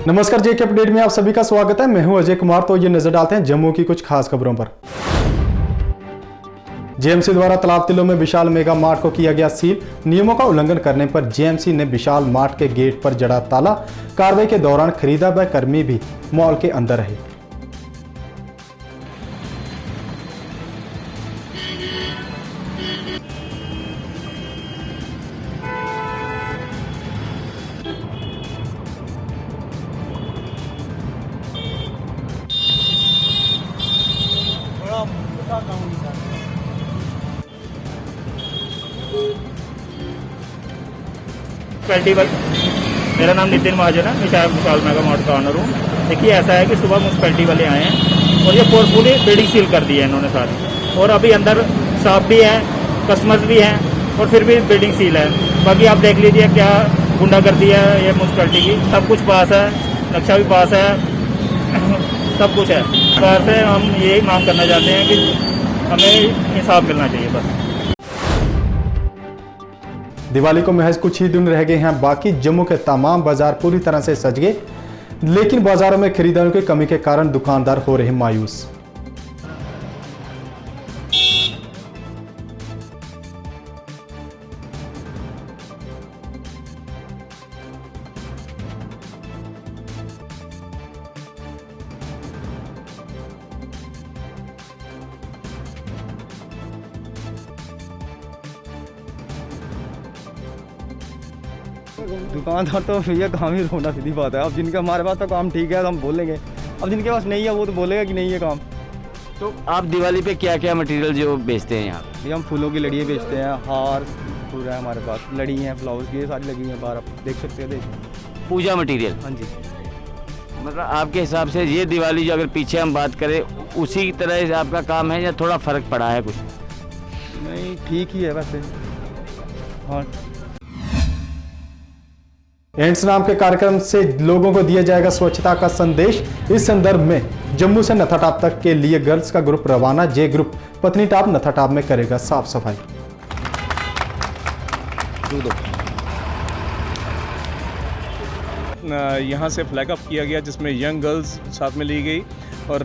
नमस्कार, जेके अपडेट में आप सभी का स्वागत है। मैं हूं अजय कुमार। तो ये नजर डालते हैं जम्मू की कुछ खास खबरों पर। जेएमसी द्वारा तालाब तिलों में विशाल मेगा मार्ट को किया गया सील। नियमों का उल्लंघन करने पर जेएमसी ने विशाल मार्ट के गेट पर जड़ा ताला। कार्रवाई के दौरान खरीदा व कर्मी भी मॉल के अंदर रहे। म्यूनसिपैलिटी मेरा नाम नितिन महाजन है। मैं शायद विशाल मेगा मार्ट का ऑनर हूँ। देखिए, ऐसा है कि सुबह म्यूनसिपैलिटी वाले आए हैं और ये फोर्सफुली बिल्डिंग सील कर दी है इन्होंने सारी, और अभी अंदर स्टाफ भी है, कस्टमर्स भी हैं, और फिर भी बिल्डिंग सील है। बाकी आप देख लीजिए क्या गुंडागर्दी है ये म्यूनसिपैलिटी की। सब कुछ पास है, नक्शा भी पास है, सब कुछ है। सरकार से हम यही मांग करना चाहते हैं कि हमें इंसाफ मिलना चाहिए बस। दिवाली को महज कुछ ही दिन रह गए हैं बाकी। जम्मू के तमाम बाजार पूरी तरह से सज गए, लेकिन बाजारों में खरीदारों की कमी के कारण दुकानदार हो रहे मायूस। दुकानदार तो भैया काम ही रोना सीधी बात है। अब जिनका हमारे पास तो काम ठीक है तो हम बोलेंगे, अब जिनके पास नहीं है वो तो बोलेगा कि नहीं है काम। तो आप दिवाली पे क्या क्या मटेरियल जो बेचते हैं यहाँ? भैया हम फूलों की लड़ियाँ बेचते हैं, हार पूरा है हमारे पास, लड़ी हैं, फ्लावर्स की, ये सारी लगी हैं बाहर, आप देख सकते हैं। देखिए पूजा मटेरियल। हाँ जी। मतलब आपके हिसाब से ये दिवाली जो अगर पीछे हम बात करें उसी तरह से आपका काम है या थोड़ा फ़र्क पड़ा है कुछ? नहीं, ठीक ही है वैसे। हाँ, एंड्स नाम के कार्यक्रम से लोगों को दिया जाएगा स्वच्छता का संदेश। इस संदर्भ में जम्मू से नथाटाप तक के लिए गर्ल्स का ग्रुप रवाना। जे ग्रुप पत्नीटाप नथाटाप में करेगा साफ सफाई। यहाँ से फ्लैग अप किया गया जिसमें यंग गर्ल्स साथ में ली गई और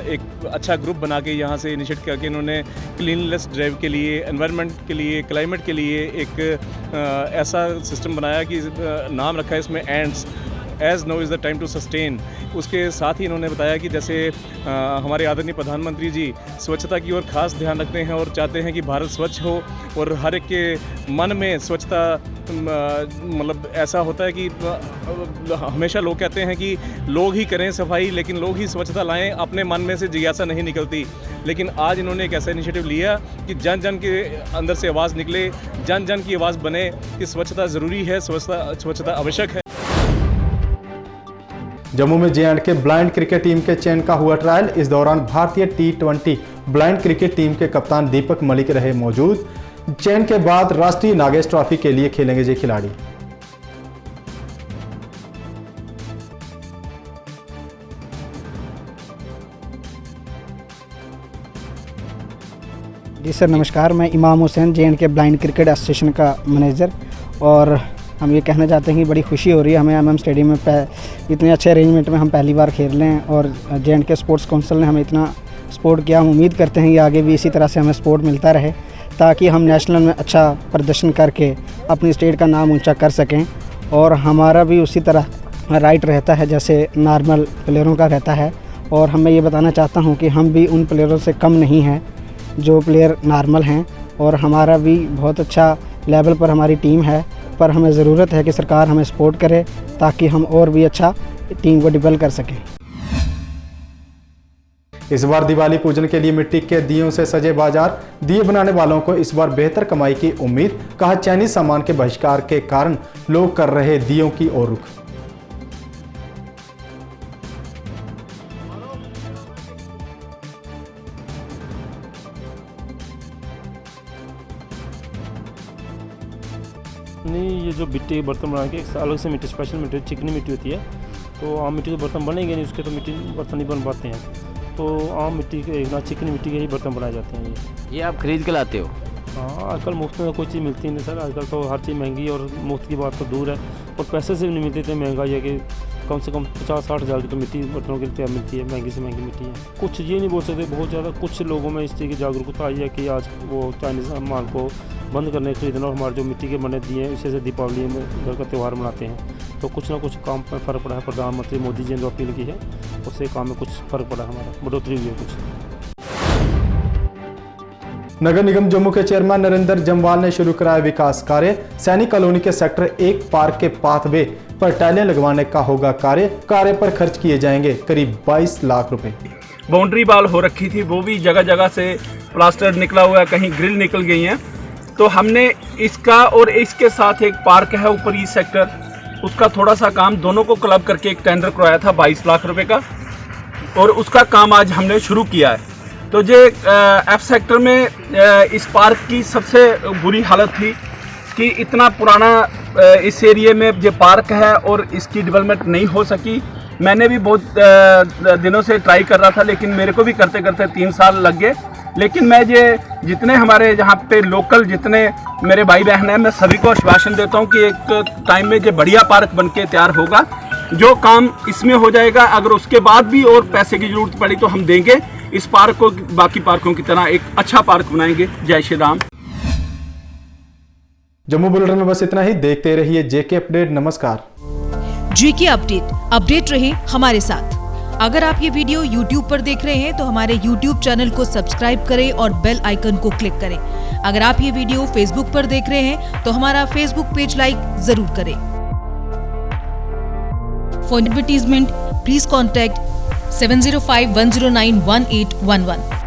एक अच्छा ग्रुप बना के यहाँ से इनिशिएट करके इन्होंने क्लीननेस ड्राइव के लिए, एनवायरनमेंट के लिए, क्लाइमेट के लिए एक ऐसा सिस्टम बनाया कि नाम रखा है इसमें ends, as no is the time to sustain. उसके साथ ही इन्होंने बताया कि जैसे हमारे आदरणीय प्रधानमंत्री जी स्वच्छता की ओर खास ध्यान रखते हैं और चाहते हैं कि भारत स्वच्छ हो, और हर एक के मन में स्वच्छता मतलब ऐसा होता है कि हमेशा लोग कहते हैं कि लोग ही करें सफाई, लेकिन लोग ही स्वच्छता लाएं, अपने मन में से जिज्ञासा नहीं निकलती। लेकिन आज इन्होंने एक ऐसा इनिशिएटिव लिया कि जन जन के अंदर से आवाज़ निकले, जन जन की आवाज़ बने कि स्वच्छता ज़रूरी है, स्वच्छता आवश्यक है। जम्मू में J&K ब्लाइंड क्रिकेट टीम के चयन का हुआ ट्रायल। इस दौरान भारतीय T20 ब्लाइंड क्रिकेट टीम के कप्तान दीपक मलिक रहे मौजूद। चयन के बाद राष्ट्रीय नागेश ट्रॉफी के लिए खेलेंगे ये खिलाड़ी। जी सर नमस्कार, मैं इमाम Hussain, J&K blind cricket association का मैनेजर। और हम ये कहना चाहते हैं कि बड़ी खुशी हो रही है हमें MM स्टेडियम में इतने अच्छे अरेंजमेंट में हम पहली बार खेल रहे हैं, और J&K स्पोर्ट्स काउंसिल ने हमें इतना सपोर्ट किया। हम उम्मीद करते हैं कि आगे भी इसी तरह से हमें सपोर्ट मिलता रहे, ताकि हम नेशनल में अच्छा प्रदर्शन करके अपनी स्टेट का नाम ऊंचा कर सकें। और हमारा भी उसी तरह राइट रहता है जैसे नॉर्मल प्लेयरों का रहता है। और मैं ये बताना चाहता हूँ कि हम भी उन प्लेयरों से कम नहीं हैं जो प्लेयर नॉर्मल हैं, और हमारा भी बहुत अच्छा लेवल पर हमारी टीम है। पर हमें ज़रूरत है कि सरकार हमें सपोर्ट करे ताकि हम और भी अच्छा टीम को डेवलप कर सकें। इस बार दिवाली पूजन के लिए मिट्टी के दियों से सजे बाजार। दिए बनाने वालों को इस बार बेहतर कमाई की उम्मीद। कहा, चाइनीज सामान के बहिष्कार के कारण लोग कर रहे दियों की ओर रुख। नहीं, ये जो मिट्टी बर्तन बना के अलग से मिट्टी, स्पेशल मिट्टी, चिकनी मिट्टी होती है, तो आम मिट्टी के बर्तन बनेंगे नहीं, उसके तो मिट्टी बर्तन नहीं बन पाते हैं। तो आम मिट्टी के ना चिकनी मिट्टी के ही बर्तन बनाए जाते हैं। ये आप खरीद के लाते हो? हाँ, आजकल मुफ्त में कोई चीज़ मिलती नहीं सर। आजकल तो हर चीज़ महंगी है और मुफ्त की बात तो दूर है, और पैसे से भी नहीं मिलती। इतनी महंगाई है कि कम से कम 50-60 हज़ार की तो मिट्टी बर्तनों की तैयार मिलती है, महंगी से महंगी मिट्टी है। कुछ ये नहीं बोल सकते, बहुत ज़्यादा कुछ लोगों में इस चीज़ की जागरूकता आई है कि आज वो चाइनीज़ माल को बंद करने खरीदना, और हमारे जो मिट्टी के बने दिए हैं इसी से दीपावली में घर का त्यौहार मनाते हैं। तो कुछ ना कुछ काम पर फ़र्क पड़ा है। प्रधानमंत्री मोदी जी ने जो अपील की है उससे काम में कुछ फ़र्क पड़ा है, हमारा बढ़ोतरी हुई है कुछ। नगर निगम जम्मू के चेयरमैन नरेंद्र जम्वाल ने शुरू कराया विकास कार्य। सैनिक कॉलोनी के सेक्टर 1 पार्क के पाथवे पर टाइलें लगवाने का होगा कार्य पर खर्च किए जाएंगे करीब 22 लाख रुपए। बाउंड्री वॉल हो रखी थी, वो भी जगह जगह से प्लास्टर निकला हुआ है, कहीं ग्रिल निकल गई हैं। तो हमने इसका और इसके साथ एक पार्क है ऊपर ई सेक्टर, उसका थोड़ा सा काम दोनों को क्लब करके एक टेंडर करवाया था 22 लाख रुपए का, और उसका काम आज हमने शुरू किया है। तो ये एफ सेक्टर में इस पार्क की सबसे बुरी हालत थी कि इतना पुराना इस एरिया में ये पार्क है और इसकी डेवलपमेंट नहीं हो सकी। मैंने भी बहुत दिनों से ट्राई कर रहा था, लेकिन मेरे को भी करते करते 3 साल लग गए। लेकिन मैं ये जितने हमारे यहाँ पे लोकल जितने मेरे भाई बहन हैं, मैं सभी को आश्वासन देता हूँ कि एक टाइम में ये बढ़िया पार्क बन के तैयार होगा। जो काम इसमें हो जाएगा, अगर उसके बाद भी और पैसे की जरूरत पड़ी तो हम देंगे। इस पार्क को बाकी पार्कों की तरह एक अच्छा पार्क बनाएंगे। जय श्री राम। जम्मू बुलेटिन में बस इतना ही। देखते रहिए जेके अपडेट। नमस्कार। जेके अपडेट रहे हमारे साथ। अगर आप ये वीडियो YouTube पर देख रहे हैं तो हमारे YouTube चैनल को सब्सक्राइब करें और बेल आइकन को क्लिक करें। अगर आप ये वीडियो Facebook पर देख रहे हैं तो हमारा Facebook पेज लाइक जरूर करें। For advertisement please contact 705-109-1811।